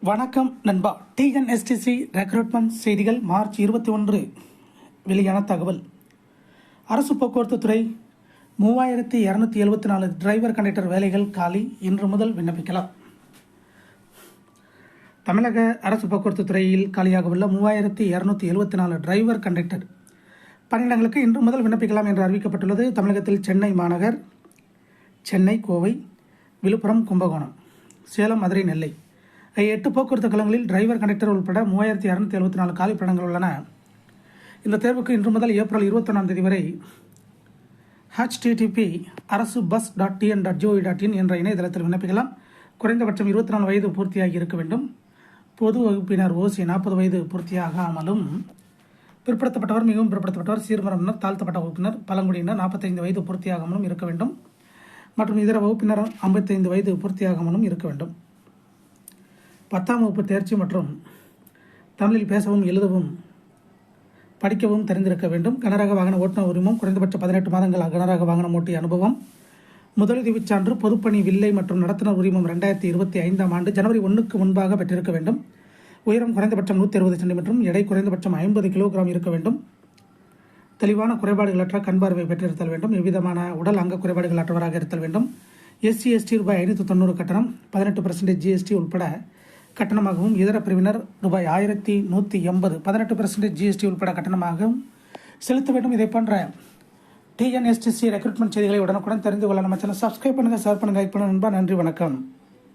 வணக்கம் நண்பா. TNSTC recruitment செய்திகள் மார்ச் 21 வெளியான தகவல். அரசு போக்குவரத்து துறை 3274 டிரைவர் கண்டக்டர் வேலைகள் காலி. இன்று முதல் விண்ணப்பிக்கலாம். தமிழக அரசு போக்குவரத்து துறையில் காலியாக உள்ள 3274 டிரைவர் கண்டக்டர் பணியிடங்களுக்கு இன்று முதல் விண்ணப்பிக்கலாம் என்று அறிவிக்கப்பட்டுள்ளது. தமிழகத்தில் சென்னை மாநகர், சென்னை, கோவை, விழுப்புரம், கும்பகோணம், சேலம், மதுரை, நெல்லை 8 போக்குவரத்து கழகங்களில் டிரைவர் கண்டக்டர் உட்பட 3274 காலி பணியிடங்கள் உள்ளன. இந்த தேர்வுக்கு இன்று முதல் ஏப்ரல் 21 வரை http arasubus.tn.gov.in என்ற இணையதளத்தில் விண்ணப்பிக்கலாம். குறைந்தபட்சம் 24 வயது பூர்த்தியாகி இருக்க வேண்டும். பொது வகுப்பினர் ஓசி 40 வயது பூர்த்தியாகாமலும், பிற்படுத்தப்பட்டவர், மிகவும் பிற்படுத்தப்பட்டவர், சீர்மரபினர், தாழ்த்தப்பட்ட வகுப்பினர், பழங்குடியினர் 45 வயது பூர்த்தியாகாமலும் இருக்க வேண்டும் மற்றும் இதர வகுப்பினர் 55 வயது பூர்த்தியாகாமலும் இருக்க வேண்டும். 10ஆம் வகுப்பு தேர்ச்சி மற்றும் தமிழில் பேசவும் எழுதவும் படிக்கவும் தெரிந்திருக்க வேண்டும். கனரக வாகன ஓட்டுநர் உரிமம், குறைந்தபட்ச 18 மாதங்கள் கனரக வாகனம் ஓட்டிய அனுபவம், முதலுதவிச் சான்று, பொதுப்பணி வில்லை மற்றும் நடத்துனர் உரிமம் 2025ஆம் ஆண்டு ஜனவரி 1க்கு முன்பாக பெற்றிருக்க வேண்டும். உயரம் குறைந்தபட்சம் 160 சென்டிமீட்டரும், எடை குறைந்தபட்சம் 50 கிலோகிராம் இருக்க வேண்டும். தெளிவான குறைபாடுகளற்ற கண் பார்வை பெற்றிருத்தல் வேண்டும். எவ்விதமான உடல் அங்க குறைபாடுகள் அற்றவராக இருத்தல் வேண்டும். SC ST ரூபாய் 590 கட்டணம், 18% GST உட்பட கட்டணமாகவும், இதர பிரிவினர் ரூபாய் 1180 18% GST உட்பட கட்டணமாகவும் செலுத்த வேண்டும். இதை போன்ற டிஎன்எஸ்டிசி ரெக்ரூட்மெண்ட் செய்திகளை உடனுக்குடன் தெரிந்து கொள்ள நம்ம சேனல் சப்ஸ்கிரைப் பண்ணுங்கள், ஷேர் பண்ணுங்கள், லைக் பண்ணுங்கள் நண்பா. நன்றி, வணக்கம்.